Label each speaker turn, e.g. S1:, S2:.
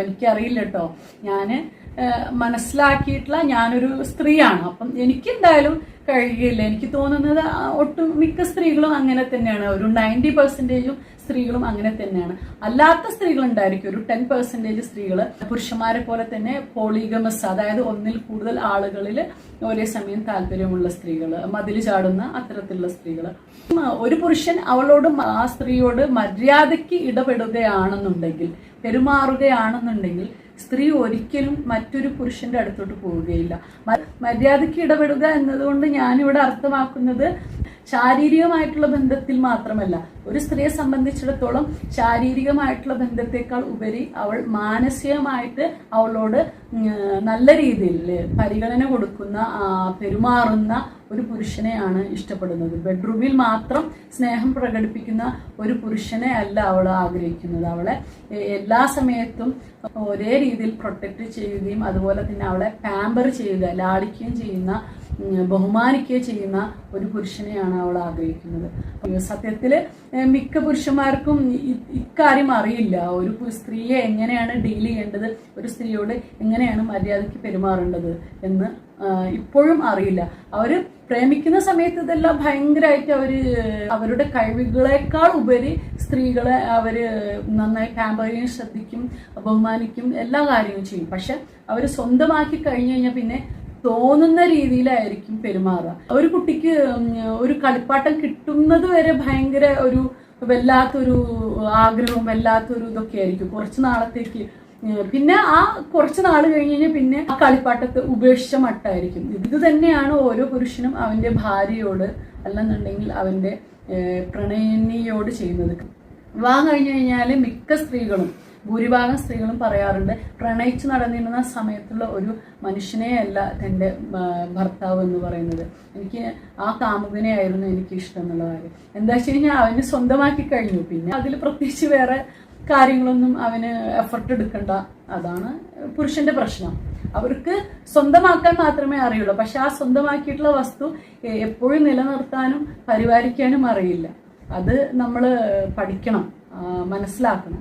S1: എനിക്കറിയില്ല കേട്ടോ. ഞാന് മനസ്സിലാക്കിയിട്ടുള്ള ഞാനൊരു സ്ത്രീയാണ്. അപ്പം എനിക്കെന്തായാലും കഴിയില്ല. എനിക്ക് തോന്നുന്നത് ഒട്ടുമിക്ക സ്ത്രീകളും അങ്ങനെ തന്നെയാണ്. ഒരു 90% സ്ത്രീകളും അങ്ങനെ തന്നെയാണ്. അല്ലാത്ത സ്ത്രീകളുണ്ടായിരിക്കും ഒരു 10% സ്ത്രീകൾ പുരുഷന്മാരെ പോലെ തന്നെ പോളിഗമസ്, അതായത് ഒന്നിൽ കൂടുതൽ ആളുകളിൽ ഒരേ സമയം താല്പര്യമുള്ള സ്ത്രീകൾ, മതിൽ ചാടുന്ന അത്തരത്തിലുള്ള സ്ത്രീകൾ. ഒരു പുരുഷൻ അവളോട് ആ സ്ത്രീയോട് മര്യാദയ്ക്ക് ഇടപെടുകയാണെന്നുണ്ടെങ്കിൽ, പെരുമാറുകയാണെന്നുണ്ടെങ്കിൽ സ്ത്രീ ഒരിക്കലും മറ്റൊരു പുരുഷന്റെ അടുത്തോട്ട് പോവുകയില്ല. മര്യാദയ്ക്ക് ഇടപെടുക എന്നതുകൊണ്ട് ഞാനിവിടെ അർത്ഥമാക്കുന്നത് ശാരീരികമായിട്ടുള്ള ബന്ധത്തിൽ മാത്രമല്ല. ഒരു സ്ത്രീയെ സംബന്ധിച്ചിടത്തോളം ശാരീരികമായിട്ടുള്ള ബന്ധത്തെക്കാൾ ഉപരി അവൾ മാനസികമായിട്ട് അവളോട് നല്ല രീതിയിൽ പരിഗണന കൊടുക്കുന്ന, പെരുമാറുന്ന ഒരു പുരുഷനെയാണ് ഇഷ്ടപ്പെടുന്നത്. ബെഡ്റൂമിൽ മാത്രം സ്നേഹം പ്രകടിപ്പിക്കുന്ന ഒരു പുരുഷനെ അല്ല അവൾ ആഗ്രഹിക്കുന്നത്. അവളെ എല്ലാ സമയത്തും ഒരേ രീതിയിൽ പ്രൊട്ടക്ട് ചെയ്യുകയും അതുപോലെ തന്നെ അവളെ പാമ്പർ ചെയ്യുക, ലാളിക്കുകയും ചെയ്യുന്ന, ബഹുമാനിക്കുകയും ചെയ്യുന്ന ഒരു പുരുഷനെയാണ് അവൾ ആഗ്രഹിക്കുന്നത്. സത്യത്തില് മിക്ക പുരുഷന്മാർക്കും ഇക്കാര്യം അറിയില്ല. ഒരു സ്ത്രീയെ എങ്ങനെയാണ് ഡീൽ ചെയ്യേണ്ടത്, ഒരു സ്ത്രീയോട് എങ്ങനെയാണ് മര്യാദയ്ക്ക് പെരുമാറേണ്ടത് എന്ന് ഇപ്പോഴും അറിയില്ല. അവര് പ്രേമിക്കുന്ന സമയത്ത് ഇതെല്ലാം ഭയങ്കരമായിട്ട് അവരുടെ കഴിവുകളെക്കാൾ ഉപരി സ്ത്രീകളെ അവര് നന്നായി പാമ്പറിയും ശ്രദ്ധിക്കും, ബഹുമാനിക്കും, എല്ലാ കാര്യവും ചെയ്യും. പക്ഷെ അവര് സ്വന്തമാക്കി കഴിഞ്ഞു കഴിഞ്ഞാൽ പിന്നെ തോന്നുന്ന രീതിയിലായിരിക്കും പെരുമാറുക. ഒരു കുട്ടിക്ക് ഒരു കളിപ്പാട്ടം കിട്ടുന്നത് വരെ ഭയങ്കര ഒരു വല്ലാത്തൊരു ആഗ്രഹവും വല്ലാത്തൊരു ഇതൊക്കെ ആയിരിക്കും കുറച്ച് നാളത്തേക്ക്. പിന്നെ ആ കുറച്ച് നാൾ കഴിഞ്ഞ് കഴിഞ്ഞാൽ പിന്നെ ആ കളിപ്പാട്ടത്തെ ഉപേക്ഷിച്ച മട്ടായിരിക്കും. ഇത് തന്നെയാണ് ഓരോ പുരുഷനും അവന്റെ ഭാര്യയോട് അല്ലെന്നുണ്ടെങ്കിൽ അവന്റെ പ്രണയിനിയോട് ചെയ്യുന്നത്. വിവാഹം കഴിഞ്ഞു കഴിഞ്ഞാൽ മിക്ക സ്ത്രീകളും, ഭൂരിഭാഗം സ്ത്രീകളും പറയാറുണ്ട്, പ്രണയിച്ച് നടന്നിരുന്ന സമയത്തുള്ള ഒരു മനുഷ്യനെ അല്ല തൻ്റെ ഭർത്താവ് എന്ന് പറയുന്നത്. എനിക്ക് ആ കാമുകനെ ആയിരുന്നു എനിക്ക് ഇഷ്ടം എന്നുള്ള കാര്യം. എന്താ വെച്ച് കഴിഞ്ഞാൽ അവന് സ്വന്തമാക്കി കഴിഞ്ഞു. പിന്നെ അതിൽ പ്രത്യേകിച്ച് വേറെ കാര്യങ്ങളൊന്നും അവന് എഫർട്ട് എടുക്കണ്ട. അതാണ് പുരുഷന്റെ പ്രശ്നം. അവർക്ക് സ്വന്തമാക്കാൻ മാത്രമേ അറിയുള്ളൂ. പക്ഷെ ആ സ്വന്തമാക്കിയിട്ടുള്ള വസ്തു എപ്പോഴും നിലനിർത്താനും പരിപാലിക്കാനും അറിയില്ല. അത് നമ്മൾ പഠിക്കണം, മനസ്സിലാക്കണം.